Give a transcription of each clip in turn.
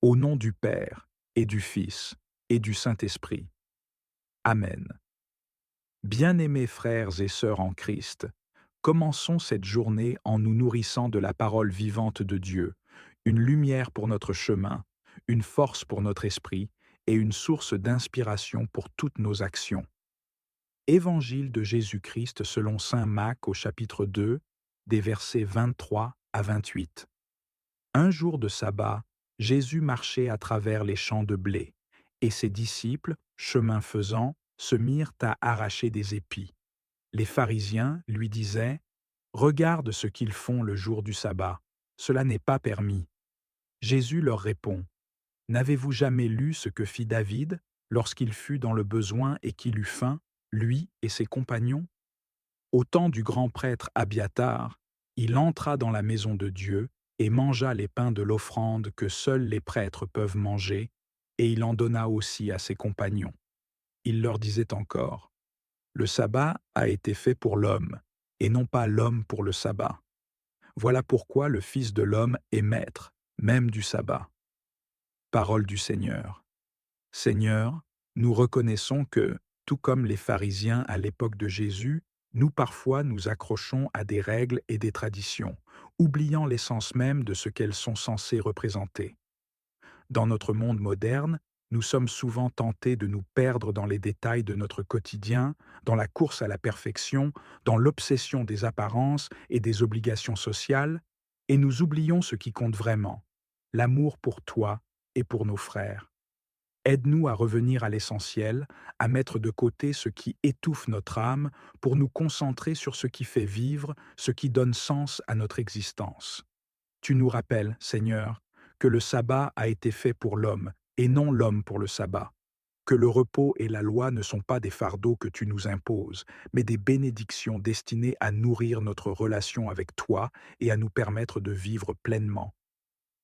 Au nom du Père, et du Fils, et du Saint-Esprit. Amen. Bien-aimés frères et sœurs en Christ, commençons cette journée en nous nourrissant de la parole vivante de Dieu, une lumière pour notre chemin, une force pour notre esprit et une source d'inspiration pour toutes nos actions. Évangile de Jésus-Christ selon saint Marc au chapitre 2, des versets 23 à 28. Un jour de sabbat, Jésus marchait à travers les champs de blé, et ses disciples, chemin faisant, se mirent à arracher des épis. Les pharisiens lui disaient: Regarde ce qu'ils font le jour du sabbat, cela n'est pas permis. Jésus leur répond: N'avez-vous jamais lu ce que fit David lorsqu'il fut dans le besoin et qu'il eut faim, lui et ses compagnons? Au temps du grand prêtre Abiatar, il entra dans la maison de Dieu et mangea les pains de l'offrande que seuls les prêtres peuvent manger, et il en donna aussi à ses compagnons. Il leur disait encore: Le sabbat a été fait pour l'homme, et non pas l'homme pour le sabbat. Voilà pourquoi le Fils de l'homme est maître, même du sabbat. Parole du Seigneur. Seigneur, nous reconnaissons que, tout comme les pharisiens à l'époque de Jésus, nous parfois nous accrochons à des règles et des traditions, oubliant l'essence même de ce qu'elles sont censées représenter. Dans notre monde moderne, nous sommes souvent tentés de nous perdre dans les détails de notre quotidien, dans la course à la perfection, dans l'obsession des apparences et des obligations sociales, et nous oublions ce qui compte vraiment, l'amour pour toi et pour nos frères. Aide-nous à revenir à l'essentiel, à mettre de côté ce qui étouffe notre âme pour nous concentrer sur ce qui fait vivre, ce qui donne sens à notre existence. Tu nous rappelles, Seigneur, que le sabbat a été fait pour l'homme et non l'homme pour le sabbat, que le repos et la loi ne sont pas des fardeaux que tu nous imposes, mais des bénédictions destinées à nourrir notre relation avec toi et à nous permettre de vivre pleinement.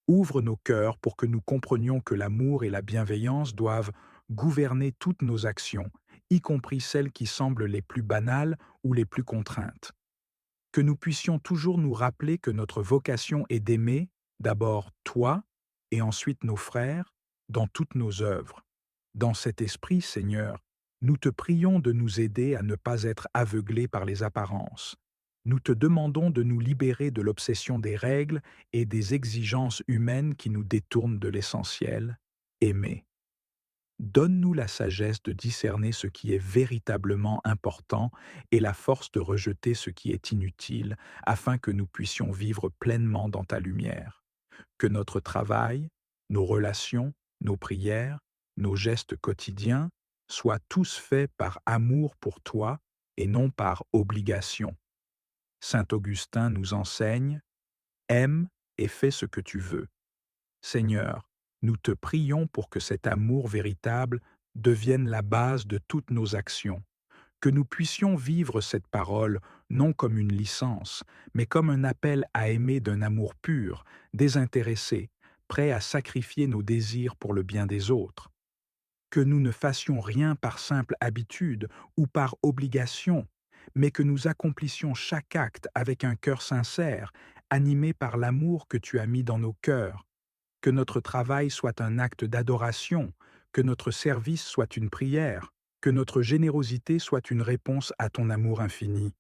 Ouvre nos cœurs pour que nous comprenions que l'amour et la bienveillance doivent gouverner toutes nos actions, y compris celles qui semblent les plus banales ou les plus contraintes. Que nous puissions toujours nous rappeler que notre vocation est d'aimer, d'abord toi, et ensuite nos frères, dans toutes nos œuvres. Dans cet esprit, Seigneur, nous te prions de nous aider à ne pas être aveuglés par les apparences. Nous te demandons de nous libérer de l'obsession des règles et des exigences humaines qui nous détournent de l'essentiel, aimer. Donne-nous la sagesse de discerner ce qui est véritablement important et la force de rejeter ce qui est inutile, afin que nous puissions vivre pleinement dans ta lumière. Que notre travail, nos relations, nos prières, nos gestes quotidiens soient tous faits par amour pour toi et non par obligation. Saint Augustin nous enseigne: Aime et fais ce que tu veux. Seigneur, nous te prions pour que cet amour véritable devienne la base de toutes nos actions, que nous puissions vivre cette parole non comme une licence, mais comme un appel à aimer d'un amour pur, désintéressé, prêt à sacrifier nos désirs pour le bien des autres. Que nous ne fassions rien par simple habitude ou par obligation, mais que nous accomplissions chaque acte avec un cœur sincère, animé par l'amour que tu as mis dans nos cœurs. Que notre travail soit un acte d'adoration, que notre service soit une prière, que notre générosité soit une réponse à ton amour infini.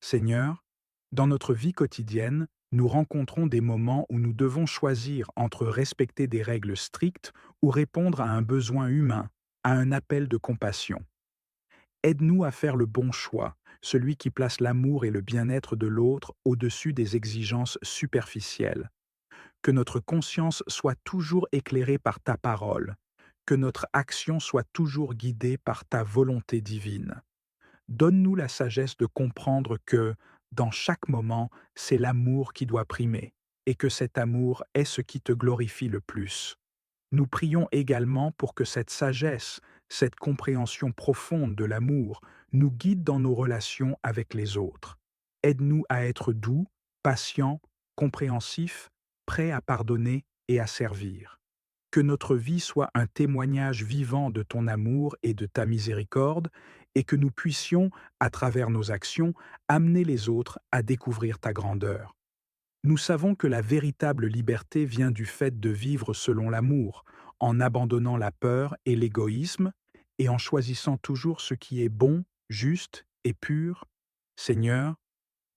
Seigneur, dans notre vie quotidienne, nous rencontrons des moments où nous devons choisir entre respecter des règles strictes ou répondre à un besoin humain, à un appel de compassion. Aide-nous à faire le bon choix, celui qui place l'amour et le bien-être de l'autre au-dessus des exigences superficielles. Que notre conscience soit toujours éclairée par ta parole, que notre action soit toujours guidée par ta volonté divine. Donne-nous la sagesse de comprendre que, dans chaque moment, c'est l'amour qui doit primer, et que cet amour est ce qui te glorifie le plus. Nous prions également pour que cette sagesse, cette compréhension profonde de l'amour, nous guide dans nos relations avec les autres. Aide-nous à être doux, patients, compréhensifs, prêts à pardonner et à servir. Que notre vie soit un témoignage vivant de ton amour et de ta miséricorde, et que nous puissions, à travers nos actions, amener les autres à découvrir ta grandeur. Nous savons que la véritable liberté vient du fait de vivre selon l'amour, en abandonnant la peur et l'égoïsme, et en choisissant toujours ce qui est bon, juste et pur. Seigneur,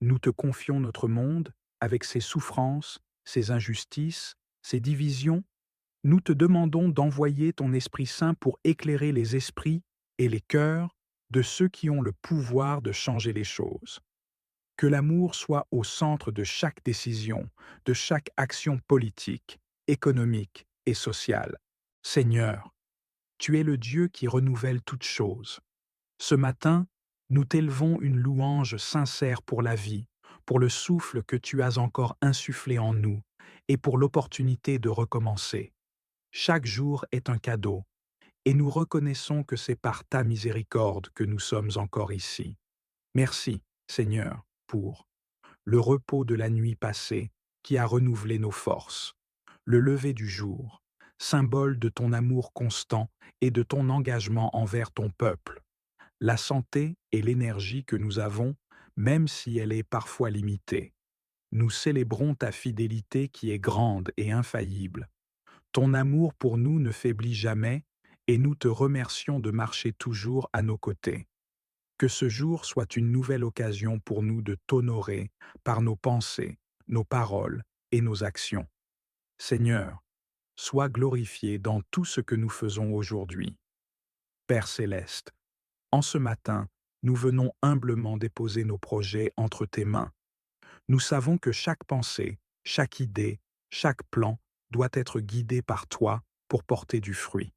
nous te confions notre monde, avec ses souffrances, ses injustices, ses divisions. Nous te demandons d'envoyer ton Esprit Saint pour éclairer les esprits et les cœurs de ceux qui ont le pouvoir de changer les choses. Que l'amour soit au centre de chaque décision, de chaque action politique, économique et sociale. Seigneur, tu es le Dieu qui renouvelle toutes choses. Ce matin, nous t'élevons une louange sincère pour la vie, pour le souffle que tu as encore insufflé en nous et pour l'opportunité de recommencer. Chaque jour est un cadeau, et nous reconnaissons que c'est par ta miséricorde que nous sommes encore ici. Merci, Seigneur, pour le repos de la nuit passée qui a renouvelé nos forces, le lever du jour, symbole de ton amour constant et de ton engagement envers ton peuple, la santé et l'énergie que nous avons, même si elle est parfois limitée. Nous célébrons ta fidélité qui est grande et infaillible. Ton amour pour nous ne faiblit jamais et nous te remercions de marcher toujours à nos côtés. Que ce jour soit une nouvelle occasion pour nous de t'honorer par nos pensées, nos paroles et nos actions. Seigneur, sois glorifié dans tout ce que nous faisons aujourd'hui. Père céleste, en ce matin, nous venons humblement déposer nos projets entre tes mains. Nous savons que chaque pensée, chaque idée, chaque plan doit être guidé par toi pour porter du fruit.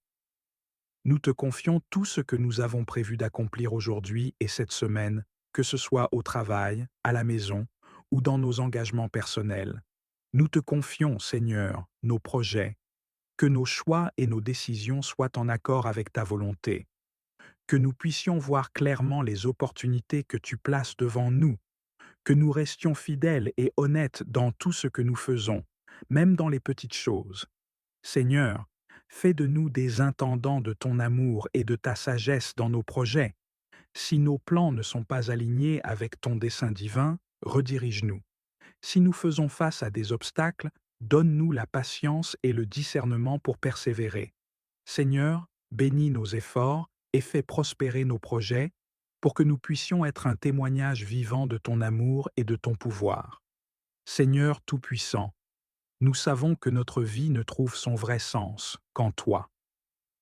Nous te confions tout ce que nous avons prévu d'accomplir aujourd'hui et cette semaine, que ce soit au travail, à la maison ou dans nos engagements personnels. Nous te confions, Seigneur, nos projets, que nos choix et nos décisions soient en accord avec ta volonté, que nous puissions voir clairement les opportunités que tu places devant nous, que nous restions fidèles et honnêtes dans tout ce que nous faisons, même dans les petites choses. Seigneur, fais de nous des intendants de ton amour et de ta sagesse dans nos projets. Si nos plans ne sont pas alignés avec ton dessein divin, redirige-nous. Si nous faisons face à des obstacles, donne-nous la patience et le discernement pour persévérer. Seigneur, bénis nos efforts et fais prospérer nos projets pour que nous puissions être un témoignage vivant de ton amour et de ton pouvoir. Seigneur Tout-Puissant, nous savons que notre vie ne trouve son vrai sens qu'en toi.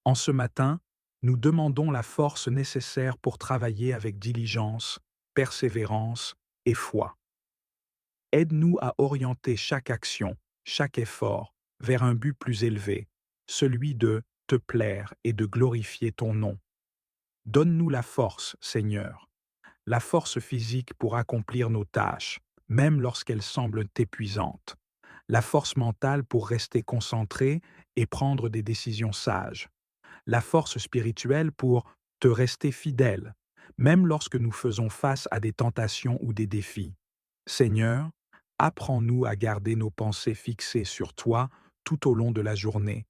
En ce matin, nous demandons la force nécessaire pour travailler avec diligence, persévérance et foi. Aide-nous à orienter chaque action, chaque effort, vers un but plus élevé, celui de te plaire et de glorifier ton nom. Donne-nous la force, Seigneur, la force physique pour accomplir nos tâches, même lorsqu'elles semblent épuisantes, la force mentale pour rester concentré et prendre des décisions sages, la force spirituelle pour te rester fidèle, même lorsque nous faisons face à des tentations ou des défis. Seigneur, apprends-nous à garder nos pensées fixées sur toi tout au long de la journée.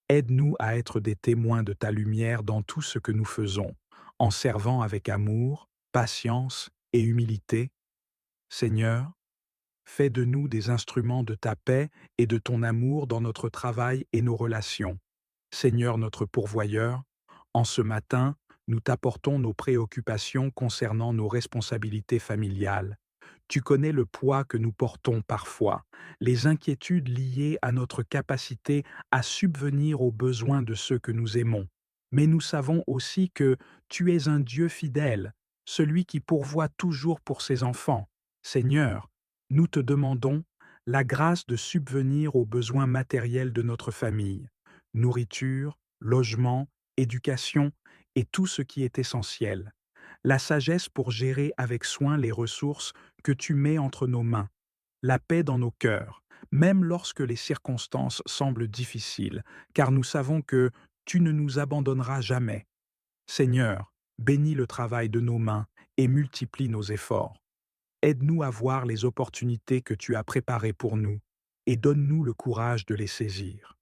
Aide-nous à être des témoins de ta lumière dans tout ce que nous faisons, en servant avec amour, patience et humilité. Seigneur, fais de nous des instruments de ta paix et de ton amour dans notre travail et nos relations. Seigneur notre pourvoyeur, en ce matin, nous t'apportons nos préoccupations concernant nos responsabilités familiales. Tu connais le poids que nous portons parfois, les inquiétudes liées à notre capacité à subvenir aux besoins de ceux que nous aimons. Mais nous savons aussi que tu es un Dieu fidèle, celui qui pourvoit toujours pour ses enfants. Seigneur, nous te demandons la grâce de subvenir aux besoins matériels de notre famille, nourriture, logement, éducation et tout ce qui est essentiel, la sagesse pour gérer avec soin les ressources que tu mets entre nos mains, la paix dans nos cœurs, même lorsque les circonstances semblent difficiles, car nous savons que tu ne nous abandonneras jamais. Seigneur, bénis le travail de nos mains et multiplie nos efforts. Aide-nous à voir les opportunités que tu as préparées pour nous et donne-nous le courage de les saisir.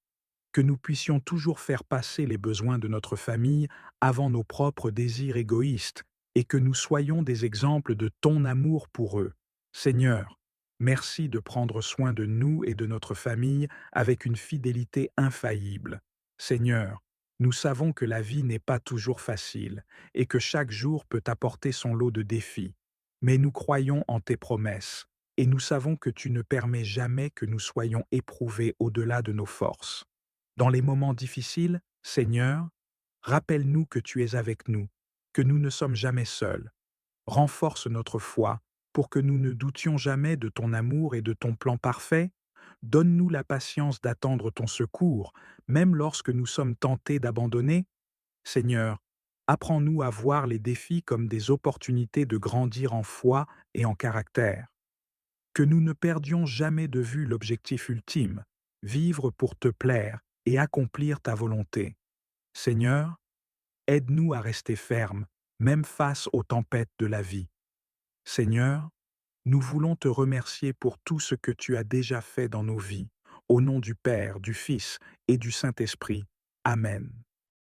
Que nous puissions toujours faire passer les besoins de notre famille avant nos propres désirs égoïstes et que nous soyons des exemples de ton amour pour eux. Seigneur, Merci de prendre soin de nous et de notre famille avec une fidélité infaillible. Seigneur, nous savons que la vie n'est pas toujours facile et que chaque jour peut apporter son lot de défis. Mais nous croyons en tes promesses et nous savons que tu ne permets jamais que nous soyons éprouvés au-delà de nos forces. Dans les moments difficiles, Seigneur, rappelle-nous que tu es avec nous, que nous ne sommes jamais seuls. Renforce notre foi pour que nous ne doutions jamais de ton amour et de ton plan parfait. Donne-nous la patience d'attendre ton secours, même lorsque nous sommes tentés d'abandonner. Seigneur, apprends-nous à voir les défis comme des opportunités de grandir en foi et en caractère. Que nous ne perdions jamais de vue l'objectif ultime, vivre pour te plaire et accomplir ta volonté. Seigneur, aide-nous à rester fermes, même face aux tempêtes de la vie. Seigneur, nous voulons te remercier pour tout ce que tu as déjà fait dans nos vies. Au nom du Père, du Fils et du Saint-Esprit. Amen.